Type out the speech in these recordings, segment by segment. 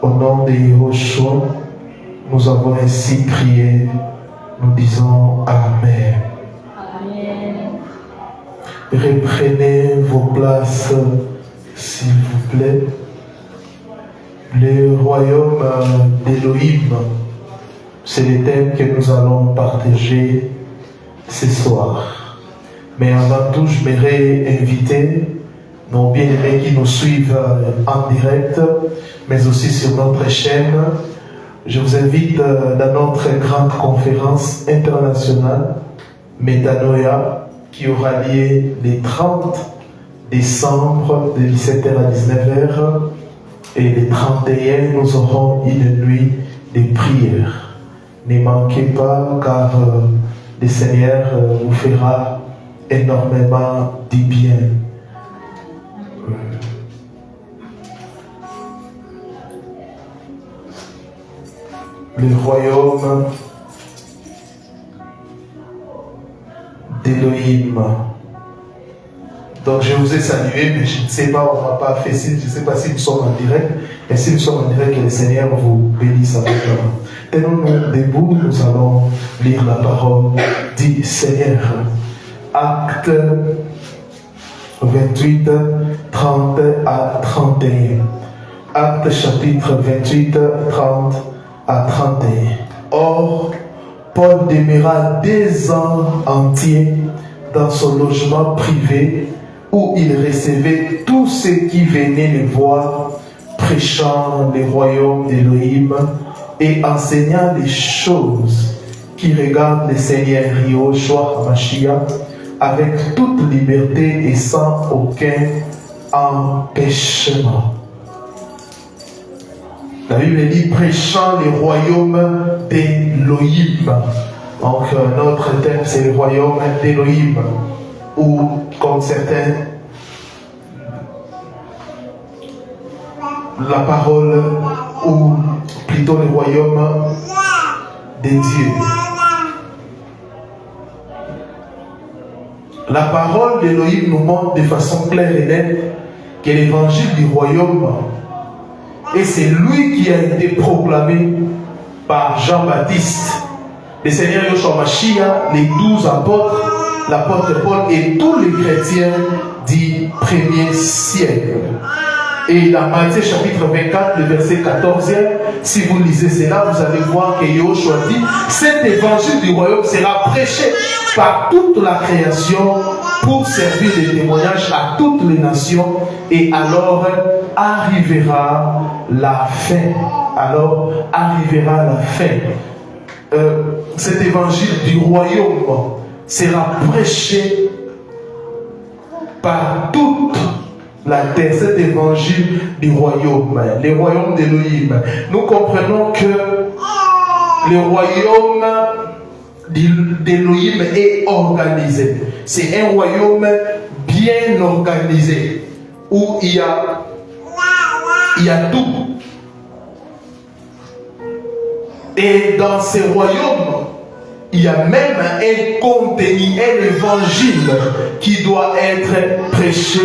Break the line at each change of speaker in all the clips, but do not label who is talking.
Au nom de Yahushua, nous avons ainsi prié. Nous disons Amen. Amen. Reprenez vos places, s'il vous plaît. Le royaume d'Élohim, c'est le thème que nous allons partager ce soir. Mais avant tout, je m'aimerais inviter nos bien-aimés qui nous suivent en direct, mais aussi sur notre chaîne. Je vous invite dans notre grande conférence internationale Metanoia qui aura lieu le 30 décembre de 17h à 19h, et le 31 nous aurons une nuit de prière. Ne manquez pas, car le Seigneur vous fera énormément du bien. Le royaume d'Élohim. Donc je vous ai salué, mais je ne sais pas, on ne m'a pas fait signe, je ne sais pas si nous sommes en direct, mais si nous sommes en direct, que le Seigneur vous bénisse avec nous. Tenons-nous debout, nous allons lire la parole du Seigneur. Acte 28, 30 à 31. Acte chapitre 28, 30 à 31. Or, Paul demeura 2 ans entiers dans son logement privé où il recevait tous ceux qui venaient le voir, prêchant les royaumes d'Élohim et enseignant les choses qui regardent le Seigneur Yahushua HaMashiach avec toute liberté et sans aucun empêchement. La Bible dit prêchant les royaumes d'Élohim. Donc notre thème c'est le royaume d'Élohim, ou comme certains, la parole, ou plutôt le royaume des dieux. La parole d'Élohim nous montre de façon claire et nette que l'évangile du royaume, et c'est lui qui a été proclamé par Jean-Baptiste, le Seigneur Yahushua Mashiach, les 12 apôtres, l'apôtre Paul et tous les chrétiens du premier siècle. Et dans Matthieu chapitre 24, le verset 14, si vous lisez cela, vous allez voir que Yahushua dit, cet évangile du royaume sera prêché par toute la création pour servir de témoignage à toutes les nations, et alors arrivera la fin. Alors arrivera la fin. Cet évangile du royaume sera prêché par toute la terre, cet évangile du royaume, le royaume d'Élohim. Nous comprenons que le royaume d'Élohim est organisé. C'est un royaume bien organisé, où il y a tout. Et dans ce royaume, il y a même un contenu, un évangile qui doit être prêché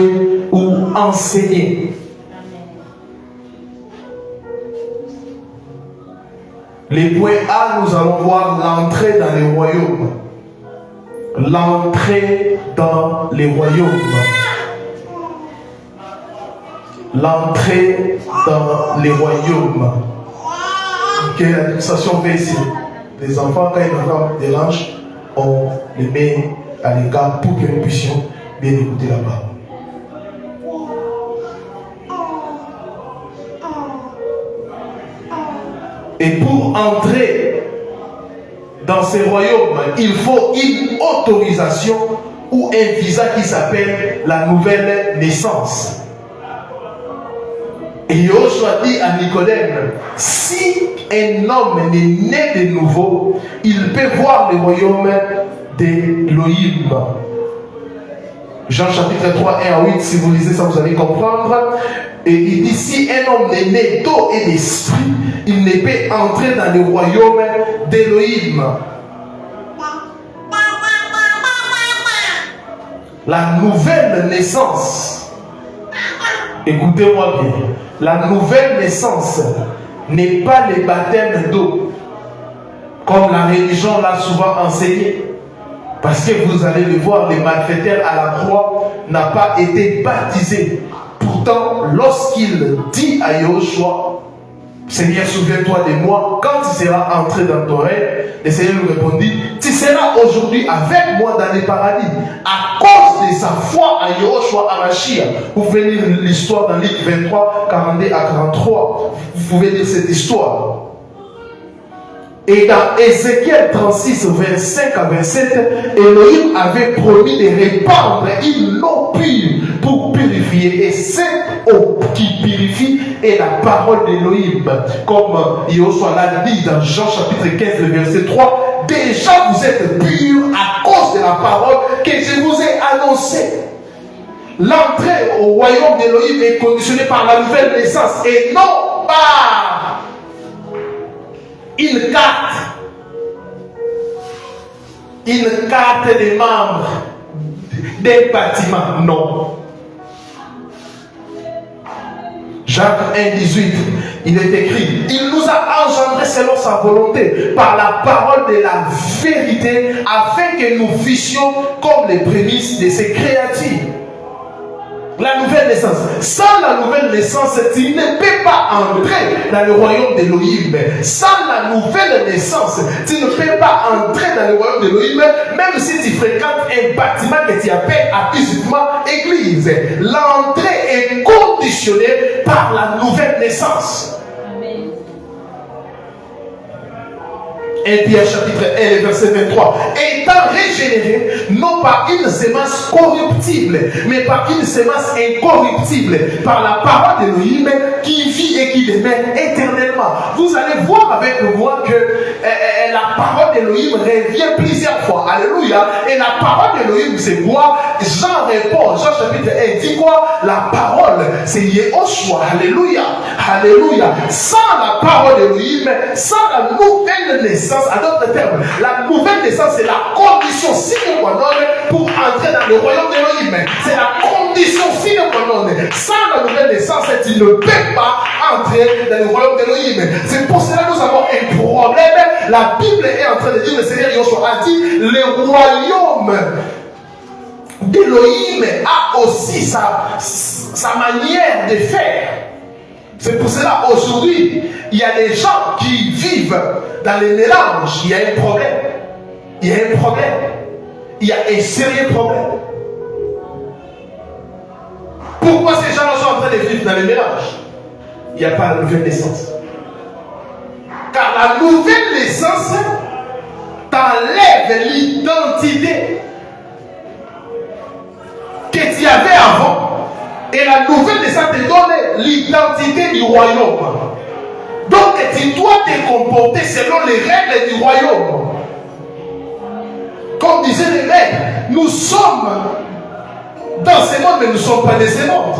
ou enseigné. Les points A, nous allons voir l'entrée dans les royaumes. L'entrée dans les royaumes. L'entrée dans les royaumes. Que l'administration fait ici. Les enfants, quand ils nous dérangent, on les met à l'écart pour que nous puissions bien écouter la parole. Et pour entrer dans ces royaumes, il faut une autorisation ou un visa qui s'appelle la nouvelle naissance. Et Yahushua dit à Nicodème, si un homme n'est né de nouveau, il peut voir le royaume d'Élohim. Jean chapitre 3, 1 à 8, si vous lisez ça, vous allez comprendre. Et il dit, si un homme est né d'eau et d'esprit, il ne peut entrer dans le royaume d'Élohim. La nouvelle naissance, écoutez-moi bien, la nouvelle naissance n'est pas le baptême d'eau, comme la religion l'a souvent enseigné. Parce que vous allez le voir, le malfaiteur à la croix n'a pas été baptisé. Pourtant, lorsqu'il dit à Yahushua, Seigneur, souviens-toi de moi, quand tu seras entré dans ton règne, le Seigneur lui répondit, tu seras aujourd'hui avec moi dans le paradis, à cause de sa foi à Yahushua HaMashiach. Vous pouvez lire l'histoire dans Luc 23, 42 à 43. Vous pouvez lire cette histoire. Et dans Ézéchiel 36, 25 à 27, Elohim avait promis de répandre une eau pure pour purifier. Et cette eau qui purifie est la parole d'Elohim. Comme Yahushua l'a dit dans Jean chapitre 15, le verset 3, déjà vous êtes purs à cause de la parole que je vous ai annoncée. L'entrée au royaume d'Elohim est conditionnée par la nouvelle naissance et non par une carte des membres des bâtiments, non. Jacques 1, 18, il est écrit, il nous a engendrés selon sa volonté, par la parole de la vérité, afin que nous fissions comme les prémices de ses créatures. La nouvelle naissance. Sans la nouvelle naissance, tu ne peux pas entrer dans le royaume d'Élohim. Sans la nouvelle naissance, tu ne peux pas entrer dans le royaume d'Élohim, même si tu fréquentes un bâtiment que tu appelles abusivement église. L'entrée est conditionné par la nouvelle naissance.
Amen.
1 Pierre chapitre 1, verset 23. Étant régénéré, non par une sémence corruptible, mais par une sémence incorruptible, par la parole d'Élohim qui vit et qui demeure éternellement. Vous allez voir avec moi que la parole d'Élohim revient plusieurs fois. Alléluia. Et la parole d'Élohim, c'est quoi? Jean répond, Jean chapitre 1, dit quoi? La parole, c'est Yehoshua. Alléluia. Alléluia. Sans la parole d'Élohim, sans la nouvelle naissance, à d'autres termes, la nouvelle naissance, c'est la condition sine qua non pour entrer dans le royaume d'Élohim. C'est la condition sine qua non. Sans la nouvelle naissance, tu ne peux pas entrer dans le royaume d'Élohim. C'est pour cela que nous avons un problème. La Bible est en train de dire, le Seigneur Yoshua a dit, le royaume d'Élohim a aussi sa manière de faire. C'est pour cela, aujourd'hui, il y a des gens qui vivent dans les mélanges. Il y a un problème. Il y a un problème. Il y a un sérieux problème. Pourquoi ces gens sont en train de vivre dans les mélanges? Il n'y a pas la nouvelle naissance. Car la nouvelle naissance t'enlève l'identité que tu avais avant. Et la nouvelle naissance te donne l'identité du royaume. Donc tu dois te comporter selon les règles du royaume. Comme disaient les maîtres, nous sommes dans ce monde, mais nous ne sommes pas de ce monde.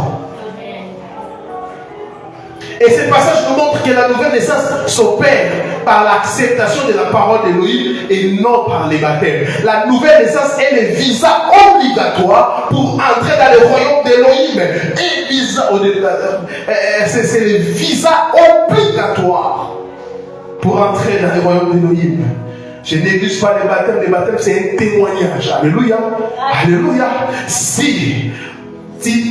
Et ce passage nous montre que la nouvelle naissance s'opère par l'acceptation de la parole d'Élohim et non par les baptêmes. La nouvelle naissance est le visa obligatoire pour entrer dans le royaume d'Élohim. Et visa, c'est le visa obligatoire pour entrer dans le royaume d'Élohim. Je néglige pas les baptêmes. Les baptêmes, c'est un témoignage. Alléluia. Alléluia. Si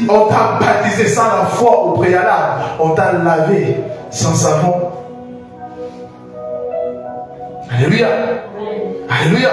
on t'a baptisé sans la foi au préalable, on t'a lavé sans savon. Alléluia. Alléluia.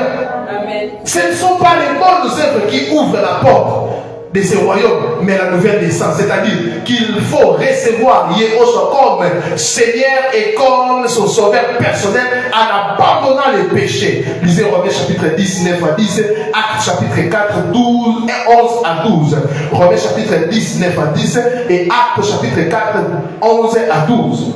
Amen. Ce ne sont pas les bonnes œuvres qui ouvrent la porte de ce royaume, mais la nouvelle naissance. C'est-à-dire qu'il faut recevoir Yehoshua comme Seigneur et comme son sauveur personnel en abandonnant les péchés. Lisez Romains chapitre 10, 9 à 10, Actes chapitre 4, 12 et 11 à 12. Romains chapitre 10, 9 à 10 et Actes chapitre 4, 11 à 12.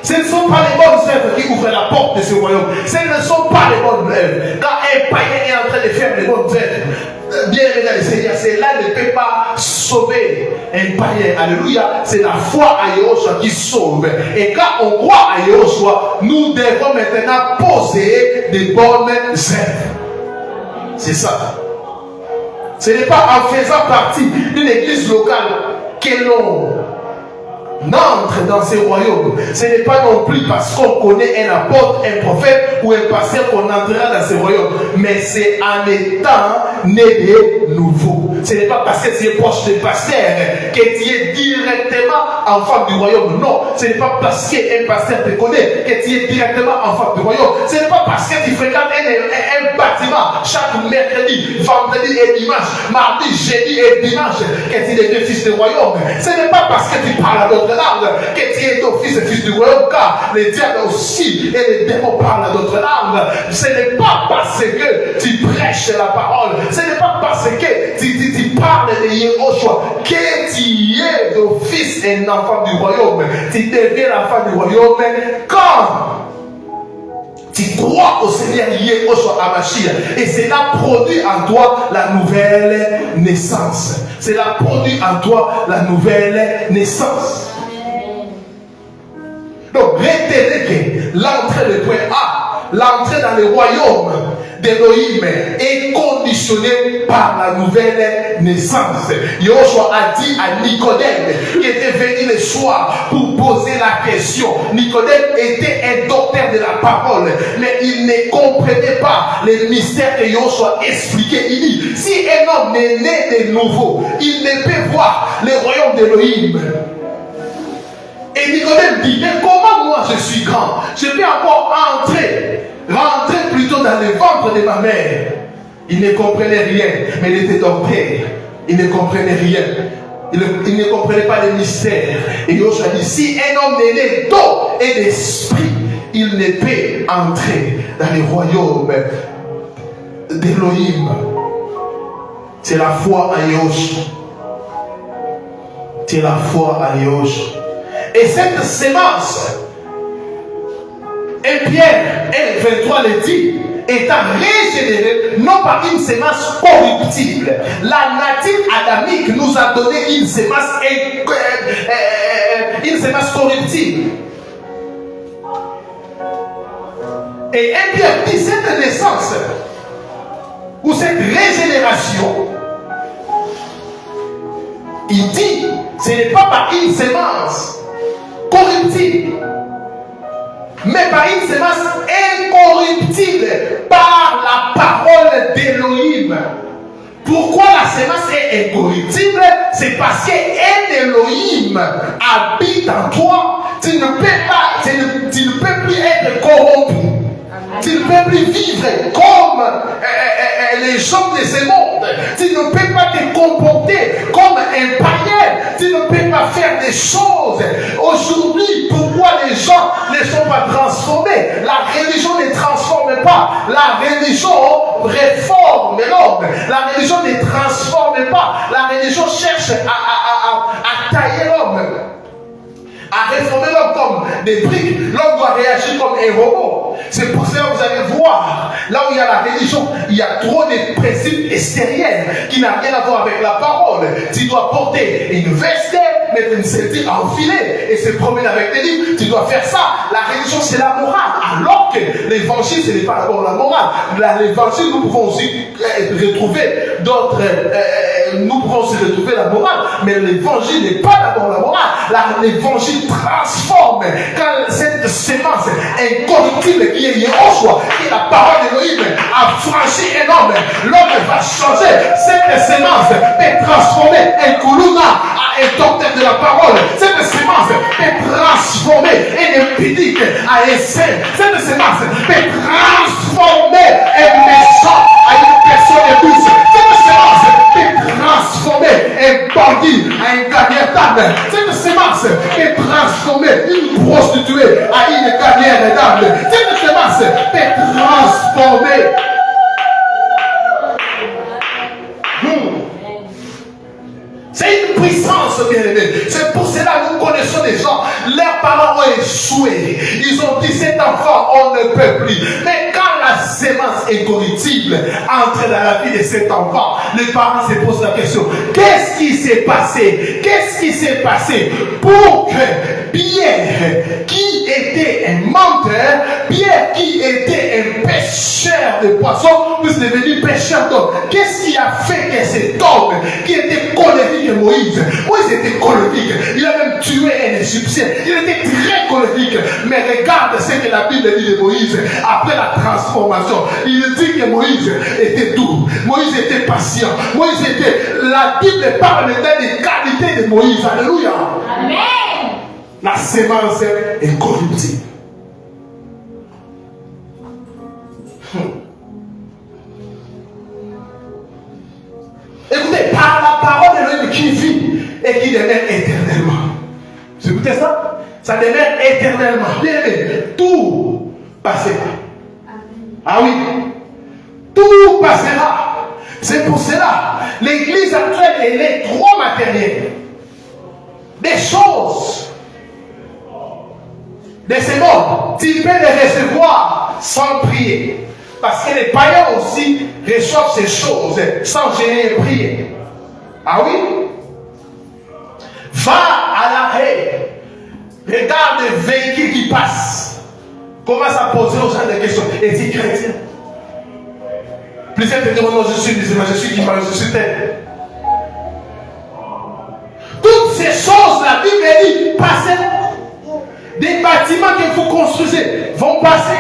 Ce ne sont pas les bonnes œuvres qui ouvrent la porte de ce royaume. Ce ne sont pas les bonnes œuvres. Quand un païen est en train de faire les bonnes œuvres, bien aimé dans le Seigneur, cela ne peut pas sauver un païen. Alléluia. C'est la foi à Yehoshua qui sauve. Et quand on croit à Yehoshua, nous devons maintenant poser des bonnes œuvres. C'est ça. Ce n'est pas en faisant partie d'une église locale que l'on n'entre dans ce royaume. Ce n'est pas non plus parce qu'on connaît un apôtre, un prophète ou un pasteur qu'on entrera dans ce royaume. Mais c'est en étant né de nouveau. Ce n'est pas parce que tu es proche de pasteur que tu es directement enfant du royaume. Non, ce n'est pas parce qu'un pasteur te connaît que tu es directement enfant du royaume. Ce n'est pas parce que tu fréquentes un bâtiment chaque mercredi, vendredi et dimanche, mardi, jeudi et dimanche que tu deviens fils du royaume. Ce n'est pas parce que tu parles à d'autres langues que tu es d'office fils du royaume, car les diables aussi et les démons parlent à d'autres langues. Ce n'est pas parce que tu prêches la parole, ce n'est pas parce que tu parles de Yehoshua que tu es d'office un enfant du royaume. Tu deviens l'enfant du royaume quand tu crois au Seigneur Yehoshua Hamashiach. Et cela produit en toi la nouvelle naissance. Cela produit en toi la nouvelle naissance. Donc, retenez que l'entrée, le point A, l'entrée dans le royaume d'Élohim est conditionnée par la nouvelle naissance. Yehoshua a dit à Nicodème, qui était venu le soir pour poser la question. Nicodème était un docteur de la parole, mais il ne comprenait pas les mystères que Yehoshua expliquait. Il dit, si un homme est né de nouveau, il ne peut voir le royaume d'Élohim. Et Nicodème dit, mais comment moi je suis grand? Je peux encore rentrer plutôt dans le ventre de ma mère. Il ne comprenait rien, mais il était docteur. Il ne comprenait rien. Il ne comprenait pas les mystères. Et Joshua dit, si un homme n'est né d'eau et d'esprit, il ne peut entrer dans le royaume d'Élohim. C'est la foi en Joshua. C'est la foi en Joshua. Et cette sémence, 1 Pierre 1, 23 le dit, étant régénéré, non par une sémence corruptible. La nature adamique nous a donné une sémence corruptible. Et 1 Pierre dit, cette naissance, ou cette régénération, il dit, ce n'est pas par une sémence corruptible, mais par une sémence incorruptible, par la parole d'Élohim. Pourquoi la sémence est incorruptible? C'est parce qu'un Élohim habite en toi. Tu ne peux plus être corrompu. Tu ne peux plus vivre comme les gens de ce monde. Tu ne peux pas te comporter comme un païen. Tu ne peux pas faire des choses. Aujourd'hui, pourquoi les gens ne sont pas transformés? La religion ne transforme pas. La religion réforme l'homme. La religion ne transforme pas. La religion cherche à tailler l'homme, à réformer l'homme comme des briques. L'homme doit réagir comme un robot. C'est pour cela que vous allez voir, là où il y a la religion, il y a trop de principes extérieurs qui n'ont rien à voir avec la parole. Tu dois porter une veste, mettre une ceinture enfilée et se promener avec des livres. Tu dois faire ça. La religion, c'est la morale. Alors que l'évangile, ce n'est pas d'abord la morale. L'évangile, nous pouvons aussi retrouver d'autres... nous pouvons aussi retrouver la morale. Mais l'évangile n'est pas d'abord la morale. L'évangile transforme. Quand cette sémence incorruptible qui est Yehoshua, qui est la parole d'Élohim, a franchi un homme, l'homme va changer. Cette sémence peut transformer un Koulouna à un docteur de la parole. Cette sémence peut transformer un impudique à un saint. Cette sémence peut transformer un méchant à une personne douce. Cette sémence peut transformer un bandit à un gagnant d'âme. Cette sémence peut transformer une prostituée à une gagnante d'âme. Cette sémence peut transformer. C'est une puissance, bien-aimée. C'est pour cela que nous connaissons des gens. Leurs parents ont échoué. Ils ont dit, cet enfant, on ne peut plus. Mais quand la sémence incorruptible entre dans la vie de cet enfant, les parents se posent la question, qu'est-ce qui s'est passé? Qu'est-ce qui s'est passé pour que Pierre, qui était un menteur, Pierre, qui était un pêcheur de poissons, puisse devenir pêcheur d'hommes? Qu'est-ce qui a fait que cet homme, qui était colérique, Moïse était colérique, il a même tué un Égyptien, il était très colérique, mais regarde ce que la Bible dit de Moïse après la transformation. Il dit que Moïse était doux, Moïse était patient, Moïse était, la Bible parle maintenant des qualités de Moïse. Alléluia. Amen. La sémence est corruptible. Écoutez, par la parole de l'homme qui vit et qui demeure éternellement. Vous écoutez ça? Ça demeure éternellement. Bien aimé, tout passera. Ah oui, tout passera. C'est pour cela, l'église actuelle, elle est trop matérielle. Des choses de ce monde, tu peux les recevoir sans prier. Parce que les païens aussi reçoivent ces choses sans gêner et prier. Ah oui? Va à l'arrêt. Regarde les véhicules qui passent. Commence à poser aux gens des questions. Es-tu chrétien? Plusieurs te diront, non, je suis musulman, je suis imam, je suis tel. Toutes ces choses, la Bible dit, passeront. Des bâtiments que vous construisez vont passer.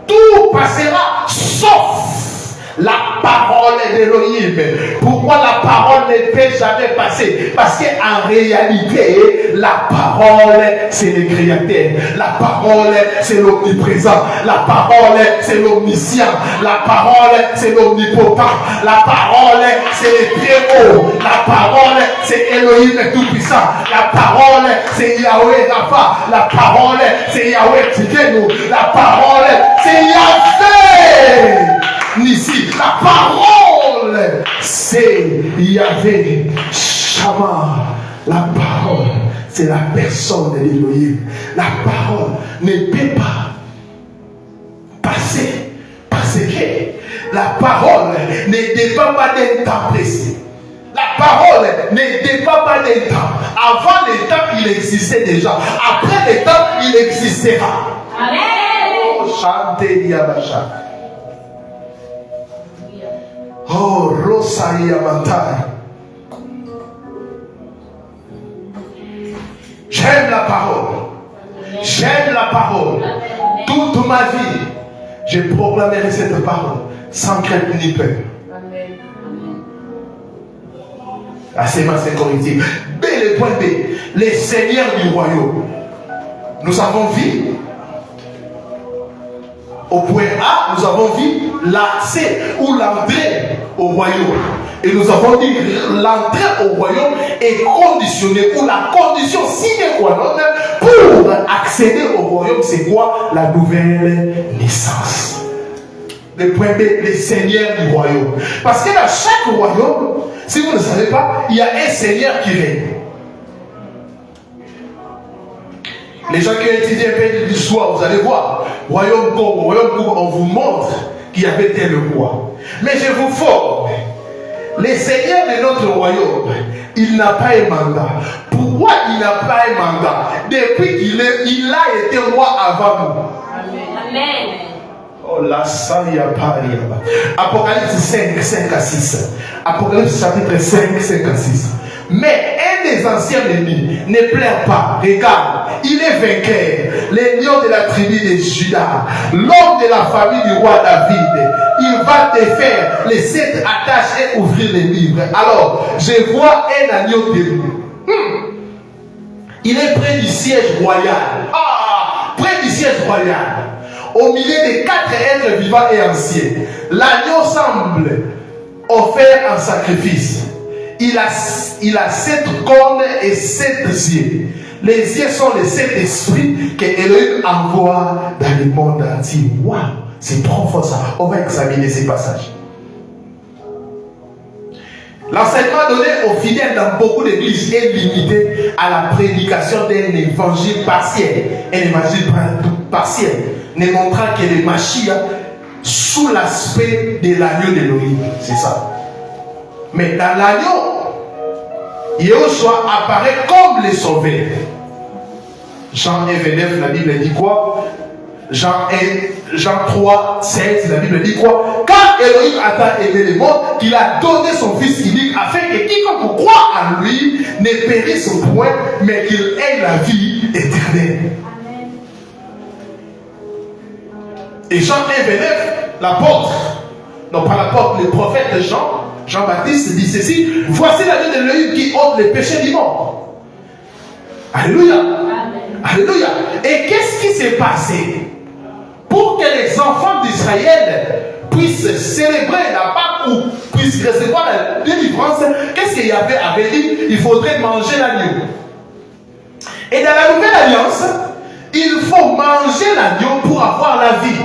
Tout passera, sauf La parole d'Élohim. Pourquoi la parole ne peut jamais passer? Parce qu'en réalité, la parole, c'est le Créateur. La parole, c'est l'omniprésent. La parole, c'est l'omniscient. La parole, c'est l'omnipotent. La parole, c'est le très haut. La parole, c'est Elohim le Tout-Puissant. La parole, c'est Yahweh Rapha. La parole, c'est Yahweh Tzidkenu. La parole, c'est Yahvé Nissi. La parole, c'est Yahvé Shama. La parole, c'est la personne de l'Élohim. La parole ne peut pas passer parce que la parole ne dépend pas d'un temps précis. La parole ne dépend pas d'un temps. Avant le temps, il existait déjà. Après le temps, il existera. Amen. Oh, chantez Diabacha. Oh, Rosaïa Mantai. J'aime la parole. J'aime la parole. Toute ma vie, je proclamerai cette parole sans crainte ni peur. C'est ma sécurité. B, le point B, les seigneurs du royaume. Nous avons vu, au point A, nous avons vu l'accès ou l'entrée au royaume. Et nous avons dit l'entrée au royaume est conditionnée, ou la condition sine qua non pour accéder au royaume, c'est quoi? La nouvelle naissance. Le point B, les seigneurs du royaume. Parce que dans chaque royaume, si vous ne savez pas, il y a un seigneur qui règne. Les gens qui ont étudié un peu d'histoire, vous allez voir, royaume Congo, on vous montre qu'il y avait tel roi. Mais je vous forme, le seigneur de notre royaume, il n'a pas un mandat. Pourquoi il n'a pas un mandat? Depuis qu'il a été roi avant nous. Amen. Oh, la salle pas. Apocalypse 5, 5 à 6. Apocalypse chapitre 5, 5 à 6. Mais un des anciens ennemis ne pleure pas. Regarde, il est vainqueur. L'agneau de la tribu de Juda, l'homme de la famille du roi David. Il va te faire les 7 attaches et ouvrir les livres. Alors, je vois un agneau debout. Il est près du siège royal. Près du siège royal. Au milieu des 4 êtres vivants et anciens. L'agneau semble offert en sacrifice. Il a 7 cornes et 7 yeux. Les yeux sont les 7 esprits que Elohim envoie dans le monde entier. Waouh, c'est trop fort ça. On va examiner ces passages. L'enseignement donné aux fidèles dans beaucoup d'églises est limité à la prédication d'un évangile partiel. Un évangile partiel, ne montrant que le Mashiach sous l'aspect de l'agneau d'Elohim. C'est ça. Mais dans l'agneau, Yahushua apparaît comme le sauveur. Jean 1, 29, la Bible dit quoi? Jean 3, 16, la Bible dit quoi? Car Elohim a tant aimé le monde qu'il a donné son Fils unique afin que quiconque croit en lui ne périsse point, mais qu'il ait la vie éternelle. Amen. Et Jean 1, 29, l'apôtre, non pas l'apôtre, le prophète Jean-Baptiste dit ceci: voici l'agneau de l'Élohim qui ôte les péchés du monde. Alléluia. Amen. Alléluia. Et qu'est-ce qui s'est passé pour que les enfants d'Israël puissent célébrer la Pâque ou puissent recevoir la délivrance? Qu'est-ce qu'il y avait dit? Il faudrait manger l'agneau. Et dans la nouvelle alliance, il faut manger l'agneau pour avoir la vie.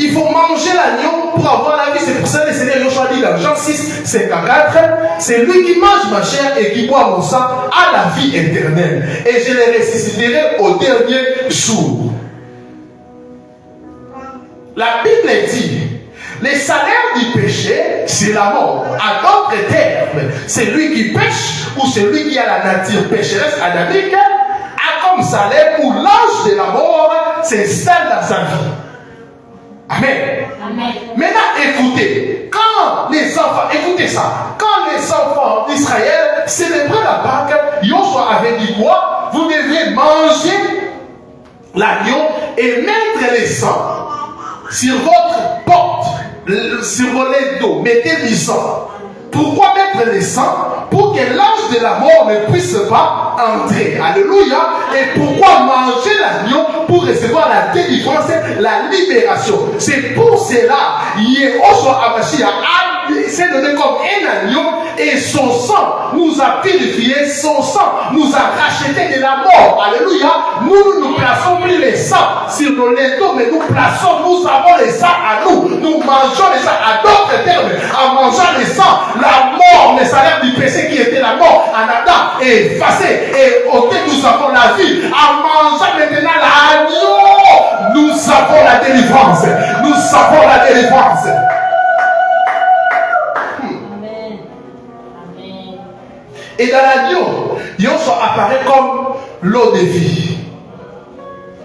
Il faut manger l'agneau pour avoir la vie. C'est pour ça que le Seigneur Yoshua dit dans Jean 6, 54, c'est lui qui mange ma chair et qui boit mon sang a la vie éternelle. Et je les ressusciterai au dernier jour. La Bible dit, le salaire du péché, c'est la mort. En d'autres termes, c'est lui qui pêche ou celui qui a la nature pécheresse adamique a comme salaire ou l'ange de la mort s'installe dans sa vie. Amen. Amen. Maintenant, écoutez, quand les enfants, écoutez ça, quand les enfants d'Israël célébraient la Pâque, Yoshua avait dit quoi? Vous devez manger l'agneau et mettre les sangs sur votre porte, sur les dos, mettez du sang. Pourquoi mettre le sang? Pour que l'ange de la mort ne puisse pas entrer. Alléluia. Et pourquoi manger l'agneau? Pour recevoir la délivrance, la libération. C'est pour cela, Yehoshua Hamashiach s'est donné comme un agneau et son sang nous a purifié, son sang nous a racheté de la mort. Alléluia. Nous plaçons plus les sangs sur nos linteaux, mais nous avons les sangs à nous. Nous mangeons les sangs. À d'autres termes, en mangeant les sangs, la mort, le salaire du péché qui était la mort en Adam est effacé et auquel nous avons la vie. En mangeant maintenant l'agneau, nous avons la délivrance. Nous avons la délivrance. Et dans l'agneau, Yoshua apparaît comme l'eau de vie.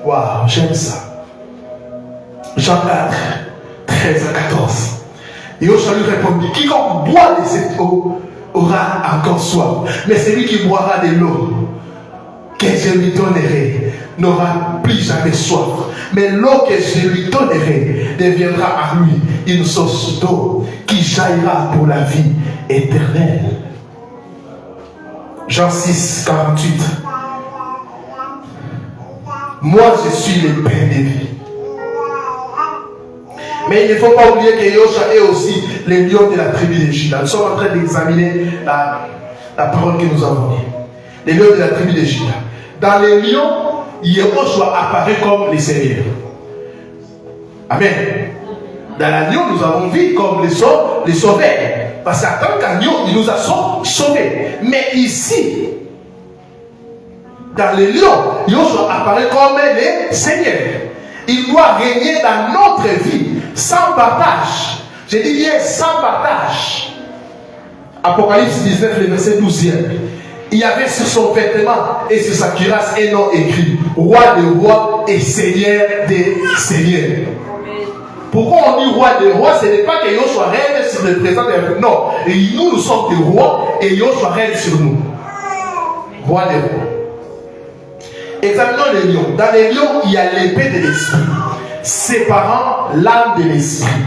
Waouh, j'aime ça. Jean 4, 13 à 14. Yoshua lui répondit, quiconque boit de cette eau aura encore soif. Mais celui qui boira de l'eau que je lui donnerai n'aura plus jamais soif. Mais l'eau que je lui donnerai deviendra à lui une source d'eau qui jaillira pour la vie éternelle. Jean 6, 48. Moi, je suis le pain de vie. Mais il ne faut pas oublier que Yoshua est aussi le lion de la tribu de Juda. Nous sommes en train d'examiner la parole que nous avons dit. Les lions de la tribu de Juda. Dans les lions, Yoshua apparaît comme le Seigneur. Amen. Dans l'agneau, nous avons vu comme les sauveurs. Parce qu'en tant qu'agneau, il nous a sauvés. Mais ici, dans les lions, Yoshua apparaît comme le Seigneur. Il doit régner dans notre vie sans partage. Je dis bien sans partage. Apocalypse 19, le verset 12e. Il y avait sur son vêtement et sur sa cuirasse un nom écrit: Roi des rois et Seigneur des seigneurs. Pourquoi on dit roi des rois? Ce n'est pas que Yoshua règne sur le présent des rois. Non, et nous sommes des rois et Yoshua règne sur nous. Roi des rois. Examinons les lions. Dans les lions, il y a l'épée de l'esprit, séparant l'âme de l'esprit.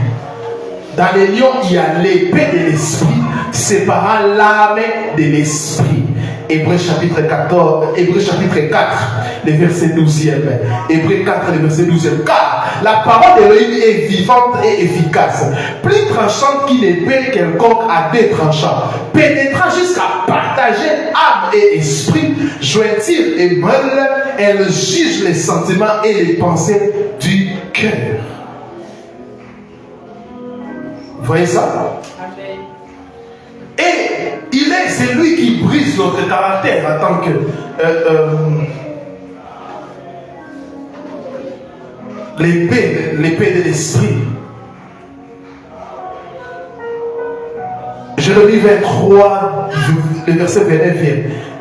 Dans les lions, il y a l'épée de l'esprit, séparant l'âme de l'esprit. Hébreux chapitre 4, le verset 12e. Hébreux 4, le verset 12e. Car la parole d'Élohim est vivante et efficace, plus tranchante qu'une épée quelconque à deux tranchants, pénétrant jusqu'à partager âme et esprit, jointure et moelle, elle juge les sentiments et les pensées du cœur. Vous voyez ça? Amen. Et il est celui qui brise notre caractère en tant que l'épée de l'esprit. Jérémie 23, le verset 29.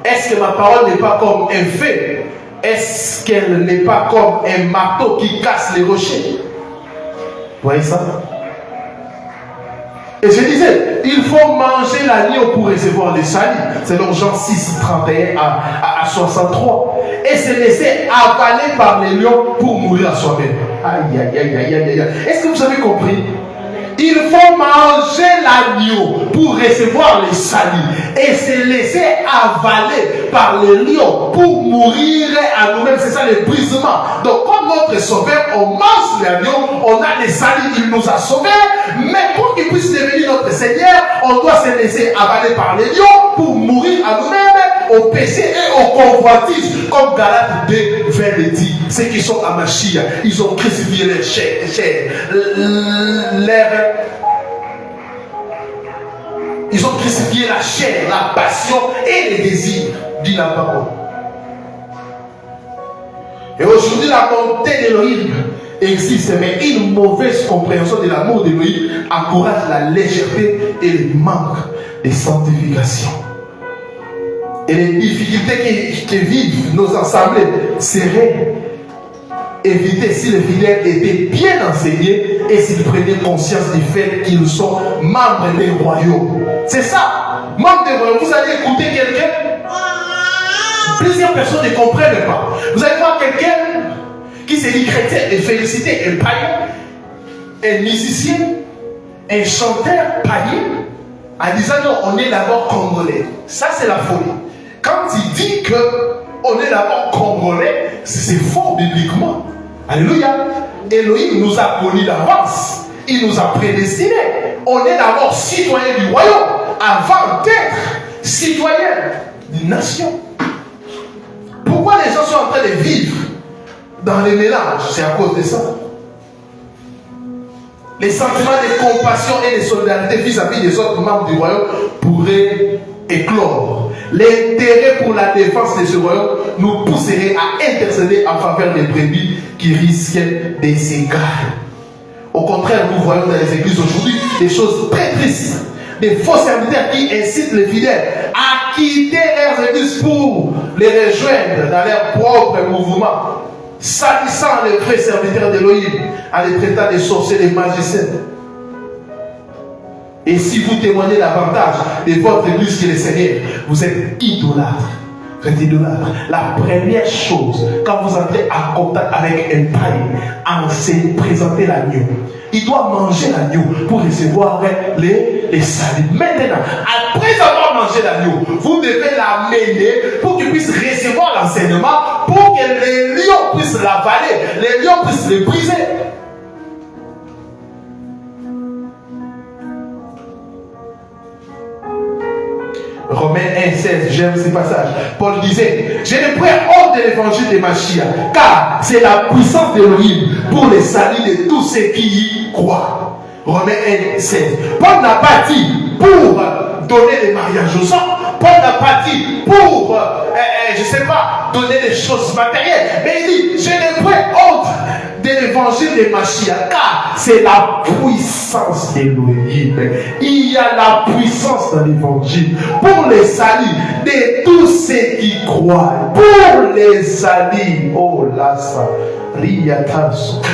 Est-ce que ma parole n'est pas comme un feu? Est-ce qu'elle n'est pas comme un marteau qui casse les rochers? Vous voyez ça? Et je disais, il faut manger l'agneau pour recevoir le salut. C'est dans Jean 6, 31 à 63. Et se laisser avaler par les lions pour mourir à soi-même. Aïe, aïe, aïe, aïe, aïe, aïe. Est-ce que vous avez compris? Il faut manger l'agneau pour recevoir le salut et se laisser avaler par les lions pour mourir à nous-mêmes. C'est ça le brisement. Donc, comme notre sauveur, on mange l'agneau, on a le salut, il nous a sauvés. Mais pour qu'il puisse devenir notre Seigneur, on doit se laisser avaler par les lions pour mourir à nous-mêmes, au péché et au convoitise. Comme Galates 2, vers le dit, ceux qui sont à Mashiach, ils ont crucifié leur chair, ils ont crucifié la chair, la passion et les désirs, dit la parole. Et aujourd'hui, la bonté d'Élohim existe, mais une mauvaise compréhension de l'amour d'Élohim encourage la légèreté et le manque de sanctification. Et les difficultés que vivent nos assemblées seraient évitées si les fidèles étaient bien enseignés et s'ils prenaient conscience du fait qu'ils sont membres des royaumes. C'est ça, membres des royaumes. Vous allez écouter quelqu'un, plusieurs personnes ne comprennent pas. Vous allez voir quelqu'un qui se dit chrétien et félicité, un païen, un musicien, un chanteur païen en disant non, on est d'abord congolais. Ça, c'est la folie. Quand il dit qu'on est d'abord congolais, c'est faux bibliquement. Alléluia. Elohim nous a connus d'avance. Il nous a prédestinés. On est d'abord citoyens du royaume avant d'être citoyens d'une nation. Pourquoi les gens sont en train de vivre dans les mélanges? C'est à cause de ça. Les sentiments de compassion et de solidarité vis-à-vis des autres membres du royaume pourraient éclore. L'intérêt pour la défense de ce royaume nous pousserait à intercéder en faveur des brebis qui risquaient de s'égarer. Au contraire, nous voyons dans les églises aujourd'hui des choses très tristes. Des faux serviteurs qui incitent les fidèles à quitter leurs églises pour les rejoindre dans leur propre mouvement, salissant les vrais serviteurs d'Elohim en les traitant des sorciers, des magiciens. Et si vous témoignez davantage de votre église que le Seigneur, vous êtes idolâtre. Vous êtes idolâtre. La première chose, quand vous entrez en contact avec un païen, c'est présenter l'agneau. Il doit manger l'agneau pour recevoir les saluts. Maintenant, après avoir mangé l'agneau, vous devez l'amener pour qu'il puisse recevoir l'enseignement, pour que les lions puissent l'avaler, les lions puissent le briser. Romains 1,16, j'aime ce passage. Paul disait, je ne prends honte de l'évangile de Mashiach, car c'est la puissance d'Elohim pour le salut de tous ceux qui y croient. Romains 1,16. Paul n'a pas dit pour donner les mariages aux gens. Paul n'a pas dit pour, je ne sais pas, donner des choses matérielles. Mais il dit, je ne prends honte de l'évangile de Mashiach, car c'est la puissance d'Elohim. Il y a la puissance dans l'évangile pour les salut de tous ceux qui croient. Pour les salut, oh là ça.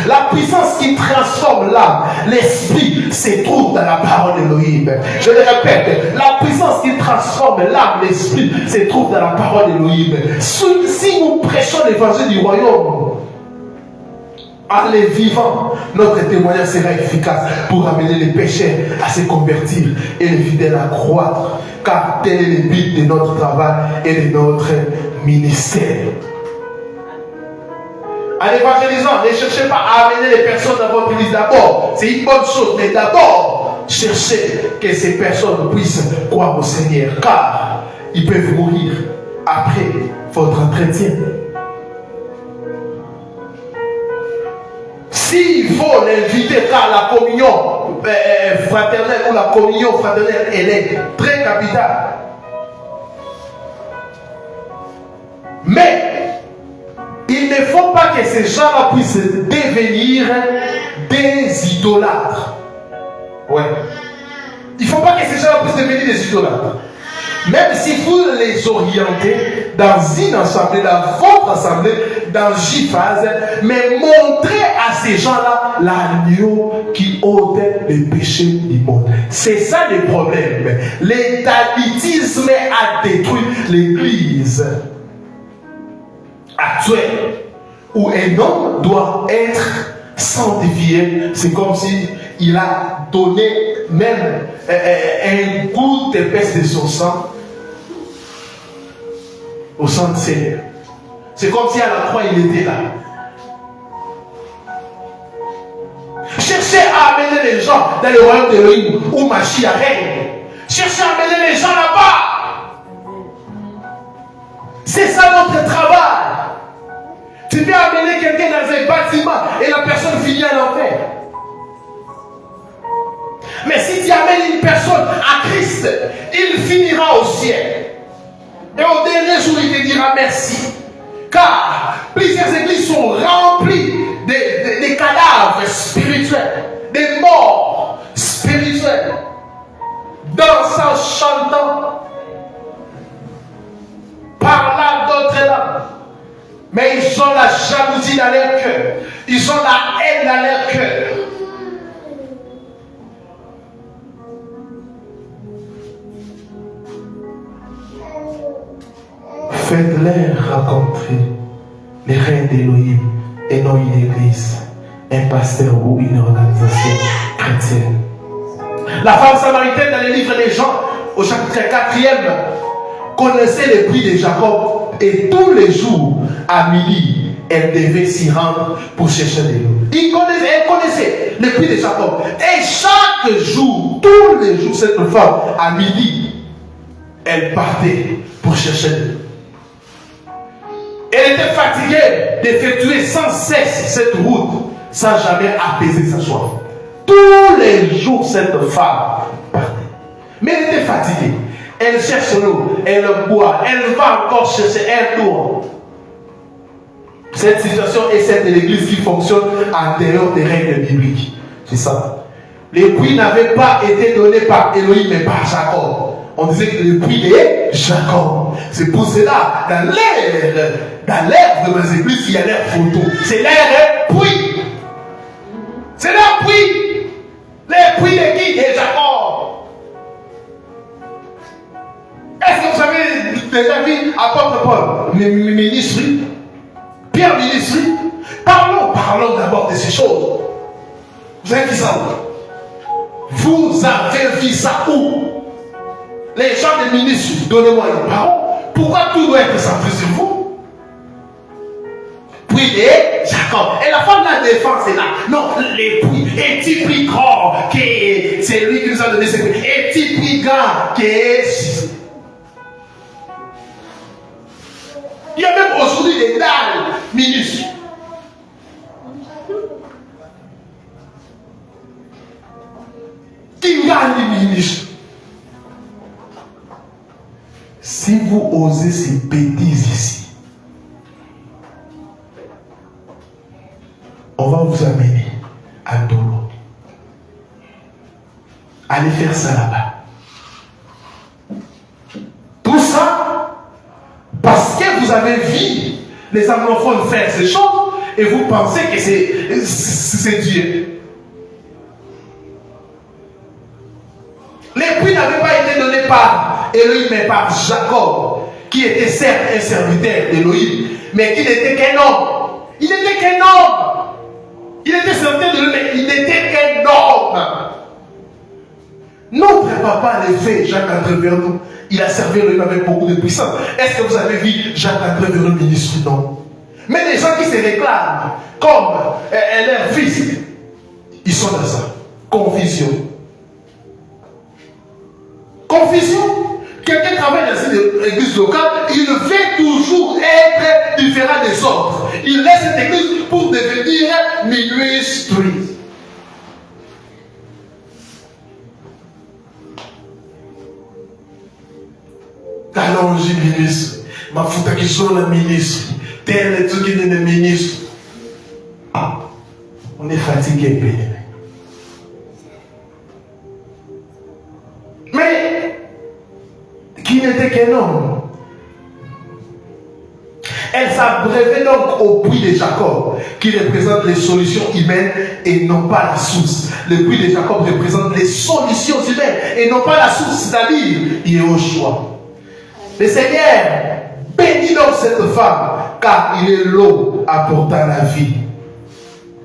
La puissance qui transforme l'âme, l'esprit se trouve dans la parole d'Elohim. Je le répète, la puissance qui transforme l'âme, l'esprit se trouve dans la parole d'Elohim. Si nous prêchons l'évangile du royaume en les vivant, notre témoignage sera efficace pour amener les pécheurs à se convertir et les fidèles à croître, car tel est le but de notre travail et de notre ministère. En évangélisant, ne cherchez pas à amener les personnes dans votre église d'abord. C'est une bonne chose, mais d'abord, cherchez que ces personnes puissent croire au Seigneur, car ils peuvent mourir après votre entretien. S'il faut l'inviter, car la communion fraternelle ou la communion fraternelle, elle est très capitale. Mais il ne faut pas que ces gens-là puissent devenir des idolâtres. Ouais. Il ne faut pas que ces gens-là puissent devenir des idolâtres. Même si vous les orientez dans une assemblée, dans votre assemblée, dans J-phase, mais montrez à ces gens-là l'agneau qui ôte les péchés du monde. C'est ça le problème. L'étatisme a détruit l'église actuelle, où un homme doit être sanctifié. C'est comme si il a donné même un goût d'épaisse de son sang au sang de Seigneur. C'est comme si à la croix il était là. Cherchez à amener les gens dans le royaume d'Elohim où Mashiach règne. Cherchez à amener les gens là-bas. C'est ça notre travail. Tu peux amener quelqu'un dans un bâtiment et la personne finit en enfer. Mais si tu amènes une personne à Christ, il finira au ciel. Et au dernier jour, il te dira merci. Car plusieurs églises sont remplies de cadavres spirituels, des morts spirituels, dansant, chantant, parlant d'autres langues. Mais ils ont la jalousie dans leur cœur. Ils ont la haine dans leur cœur. Faites-leur rencontrer les reins d'Elohim et non une église, un pasteur ou une organisation chrétienne. La femme samaritaine dans les livres des gens, au chapitre 4e, connaissait les puits de Jacob et tous les jours, à midi, elle devait s'y rendre pour chercher de l'eau. Elle connaissait les puits de Jacob. Et chaque jour, tous les jours, cette femme, à midi, elle partait pour chercher de l'eau. Elle était fatiguée d'effectuer sans cesse cette route sans jamais apaiser sa soif. Tous les jours, cette femme partait. Mais elle était fatiguée. Elle cherche l'eau, elle boit, elle va encore chercher, elle doit. Cette situation est celle de l'église qui fonctionne en dehors des règles bibliques. C'est ça. Les puits n'avaient pas été donnés par Elohim, mais par Jacob. On disait que le puits est Jacob. C'est pour cela, dans l'ère de mes églises, il y a l'air photo. C'est l'air puits. C'est l'air puits. Les puits de qui? De Jacob. Est-ce que vous avez déjà vu apôtre Paul, ministre, Pierre ministre? Parlons d'abord de ces choses. Vous avez vu ça où? Vous avez vu ça où? Les gens des ministres, donnez-moi une parole. Pourquoi tout doit être centré sur vous? Puis de Jacob. Et la femme de la défense est là. Non, les puits. Est-il plus grand que c'est lui qui nous a donné ces puits? Est-il plus grand que il y a même aujourd'hui des dalles ministres. Qui gagne les ministres? Si vous osez ces bêtises ici, on va vous amener à Dolo. Allez faire ça là-bas. Tout ça parce que vous avez vu les anglophones faire ces choses et vous pensez que c'est Dieu. Les puits n'avaient pas été donnés par Elohim, mais par Jacob, qui était certes un serviteur d'Elohim, mais qui n'était qu'un homme. Il n'était qu'un homme. Il était serviteur d'Elohim, mais il n'était qu'un homme. Notre papa l'a fait, Jacques-André Vernou. Il a servi Elohim avec beaucoup de puissance. Est-ce que vous avez vu Jacques-André Vernou ministre? Non. Mais les gens qui se réclament comme leur fils, ils sont dans ça. Confusion. Confusion. Quelqu'un travaille dans une église locale, il veut toujours être différent des autres. Il laisse cette église pour devenir ministre. Allons-y, ministre. Ma fouta qui sont le ministre. Tel est tout qui est le ministre. Ah, on est fatigué, bien. Mais, qui n'était qu'un homme. Elle s'abreuvait donc au puits de Jacob, qui représente les solutions humaines et non pas la source. Le puits de Jacob représente les solutions humaines et non pas la source, c'est-à-dire Yehoshua. Le Seigneur bénit donc cette femme, car il est l'eau apportant la vie.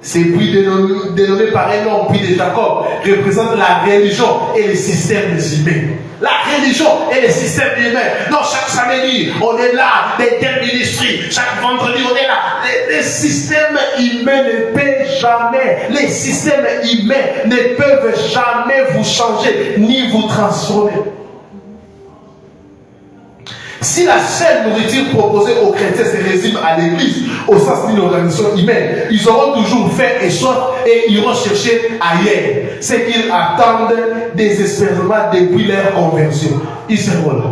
Ces puits dénommés par un nom, puits de Jacob, représentent la religion et les systèmes humains. La religion et les systèmes humains. Donc chaque samedi, on est là, des ministries. Chaque vendredi, on est là. Les systèmes humains ne peuvent jamais, les systèmes humains ne peuvent jamais vous changer, ni vous transformer. Si la seule nourriture proposée aux chrétiens se résume à l'église, au sens d'une organisation humaine, ils auront toujours faim et soif et iront chercher ailleurs ce qu'ils attendent désespérément depuis leur conversion. Ils seront là.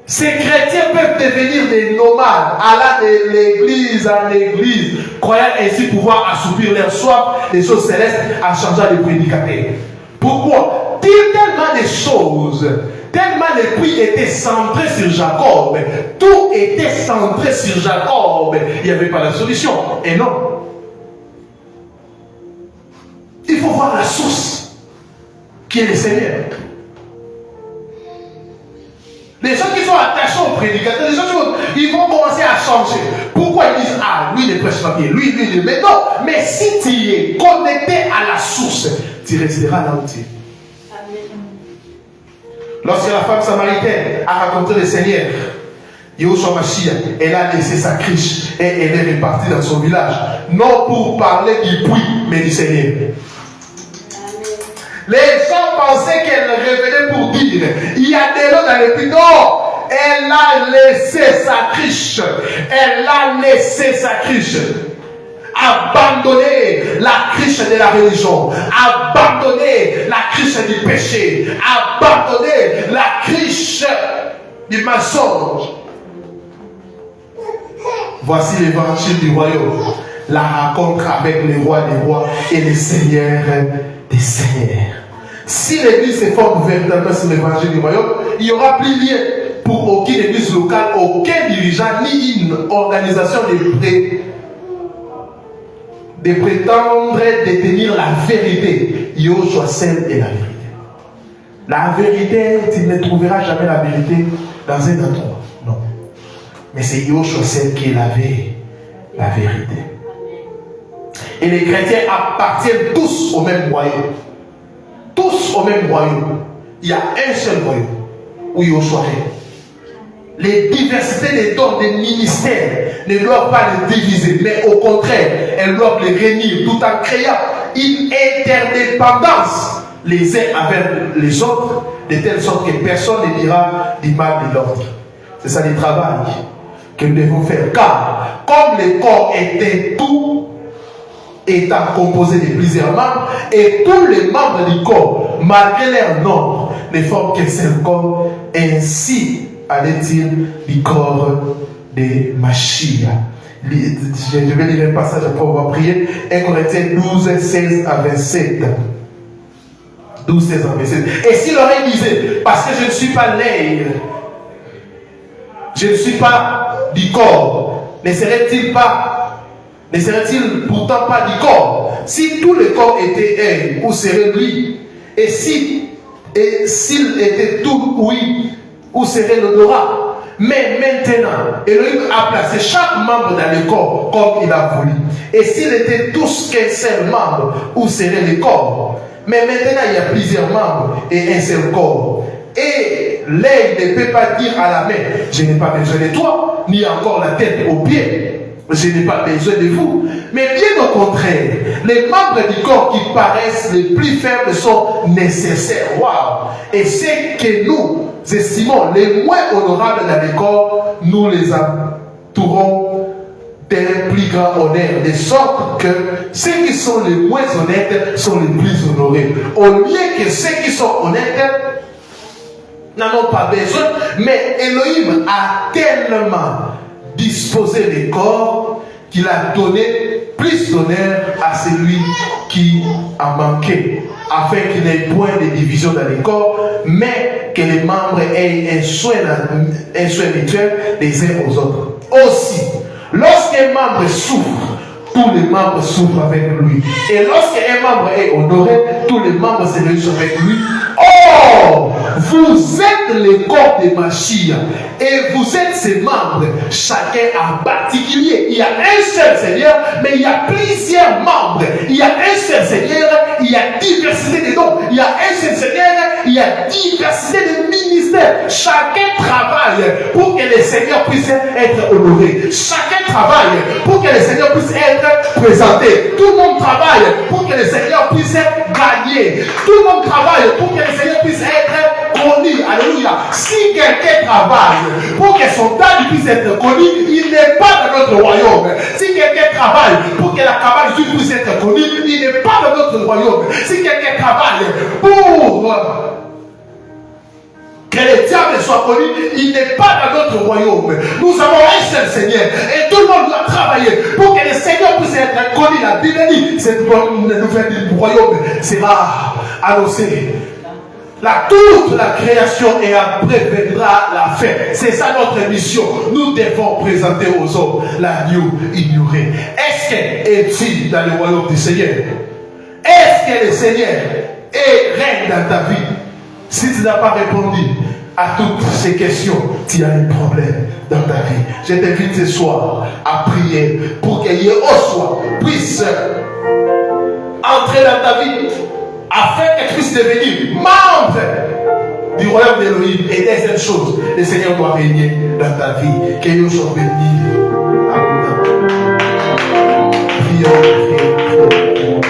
Ces chrétiens peuvent devenir des nomades, allant de l'église à l'église, croyant ainsi pouvoir assoupir leur soif des choses célestes en changeant de prédicateur. Pourquoi? Tellement de choses. Tellement les puits étaient centrés sur Jacob, tout était centré sur Jacob, il n'y avait pas la solution. Et non. Il faut voir la source, qui est le Seigneur. Les gens qui sont attachés aux prédicateurs, les gens ils vont commencer à changer. Pourquoi ils disent, ah, lui il ne prêche pas bien, lui, mais non. Mais si tu es connecté à la source, tu resteras là où tu es. Lorsque la femme samaritaine a rencontré le Seigneur, Yahushua Mashiach, elle a laissé sa criche et elle est repartie dans son village. Non pour parler du puits, mais du Seigneur. Les gens pensaient qu'elle revenait pour dire, il y a des l'eau dans le puits. Non, elle a laissé sa criche. Elle a laissé sa criche. Abandonner la criche de la religion, abandonner la criche du péché, abandonner la criche du mensonge. Voici l'évangile du royaume, la rencontre avec le roi des rois et le Seigneur des seigneurs. Si l'église se forme véritablement sur l'évangile du royaume, il n'y aura plus lieu pour aucune église locale, aucun dirigeant, ni une organisation de prétendre détenir la vérité. Yahushua seul est la vérité. La vérité, tu ne trouveras jamais la vérité dans un endroit. Non. Mais c'est Yahushua seul qui est la vérité. Et les chrétiens appartiennent tous au même royaume. Tous au même royaume. Il y a un seul royaume où Yahushua est. Les diversités des dons des ministères ne doivent pas les diviser, mais au contraire, elles doivent les réunir tout en créant une interdépendance les uns avec les autres, de telle sorte que personne ne dira du mal de l'autre. C'est ça le travail que nous devons faire. Car, comme le corps était tout, étant composé de plusieurs membres, et tous les membres du corps, malgré leur nombre, ne forment qu'un seul corps, ainsi allait-il du corps de Mashiach. Je vais lire un passage après avoir prié. 1 Corinthiens 12, 16 à 27. 12, 16 à 27. Et si l'oreille disait, parce que je ne suis pas l'air, je ne suis pas du corps, ne serait-il pourtant pas du corps? Si tout le corps était un, où serait lui? Et s'il était tout oui, où serait l'odorat? Mais maintenant, Elohim a placé chaque membre dans le corps comme il a voulu. Et s'il était tous qu'un seul membre, où serait le corps? Mais maintenant, il y a plusieurs membres et un seul corps. Et l'œil ne peut pas dire à la main, je n'ai pas besoin de toi, ni encore la tête aux pieds, je n'ai pas besoin de vous. Mais bien au contraire, les membres du corps qui paraissent les plus faibles sont nécessaires. Waouh! Et c'est que nous estimons les moins honorables dans le corps, nous les entourons d'un plus grand honneur, de sorte que ceux qui sont les moins honnêtes sont les plus honorés. Au lieu que ceux qui sont honnêtes n'en ont pas besoin, mais Elohim a tellement disposé les corps qu'il a donné plus d'honneur à celui qui a manqué, afin qu'il n'ait point de division dans les corps, mais que les membres aient un soin mutuel les uns aux autres. Aussi, lorsqu'un membre souffre, tous les membres souffrent avec lui. Et lorsqu'un membre est honoré, tous les membres se réunissent avec lui. Oh, vous êtes le corps de Mashiach et vous êtes ses membres, chacun en particulier. Il y a un seul Seigneur, mais il y a plusieurs membres. Il y a un seul Seigneur, il y a diversité de dons. Il y a un seul Seigneur, il y a diversité de ministères. Chacun travaille pour que le Seigneur puisse être honoré. Chacun travaille pour que le Seigneur puisse être présenté. Tout le monde travaille pour que le Seigneur puisse gagner. Tout le monde travaille pour que le Seigneur puisse être connu. Alléluia. Si quelqu'un travaille pour que son âme puisse être connu, il n'est pas dans notre royaume. Si quelqu'un travaille pour que la cabane puisse être connue, il n'est pas dans notre royaume. Si quelqu'un travaille pour que le diable soit connu, il n'est pas dans notre royaume. Nous avons un seul Seigneur et tout le monde doit travailler pour que le Seigneur puisse être connu. La Bible dit, cette bonne nouvelle du royaume sera annoncée. Toute la création et après viendra la fin. C'est ça notre mission. Nous devons présenter aux hommes l'agneau ignoré. Est-ce que est-il dans le royaume du Seigneur? Est-ce que le Seigneur est règne dans ta vie? Si tu n'as pas répondu à toutes ces questions, tu as un problème dans ta vie. Je t'invite ce soir à prier pour que Yahushua puisse entrer dans ta vie afin que tu puisses devenir membre du royaume d'Élohim. Et deuxième chose, le Seigneur doit régner dans ta vie. Que nous soyons bénis. Prions, prions.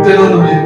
Tenons-nous bien.